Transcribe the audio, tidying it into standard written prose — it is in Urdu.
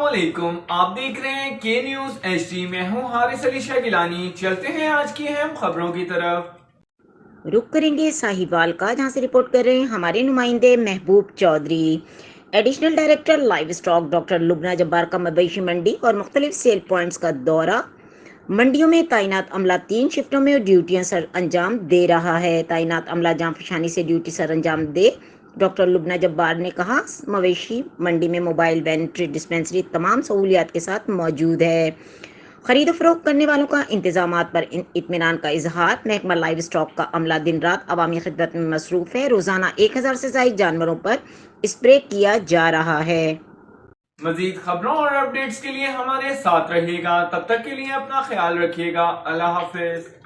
علیکم، آپ دیکھ رہے ہیں کے نیوز ایچ ڈی۔ میں ہوں حارث علی شاہ گیلانی۔ چلتے ہیں آج کی اہم خبروں کی طرف۔ رخ کریں گے ساہیوال کا، جہاں سے رپورٹ کر رہے ہیں ہمارے نمائندے Mehboob Chaudhry. Additional director livestock doctor Lubna Jabbar کا مویشی منڈی اور مختلف سیل پوائنٹس کا دورہ۔ منڈیوں میں تعینات عملہ 3 شفٹوں میں ڈیوٹیاں سر انجام دے رہا ہے۔ تعینات عملہ جاں فشانی سے ڈیوٹی سر انجام دے۔ ڈاکٹر لبنہ جبار نے کہا مویشی منڈی میں موبائل وین ٹریڈ ڈسپنسری تمام سہولیات کے ساتھ موجود ہے۔ خرید و فروخت کرنے والوں کا انتظامات پر اطمینان کا اظہار۔ محکمہ لائیو اسٹاک کا عملہ دن رات عوامی خدمت میں مصروف ہے۔ روزانہ 1000 سے زائد جانوروں پر اسپرے کیا جا رہا ہے۔ مزید خبروں اور اپڈیٹس کے لیے ہمارے ساتھ رہیے گا۔ تب تک کے لیے اپنا خیال رکھیے گا۔ اللہ حافظ۔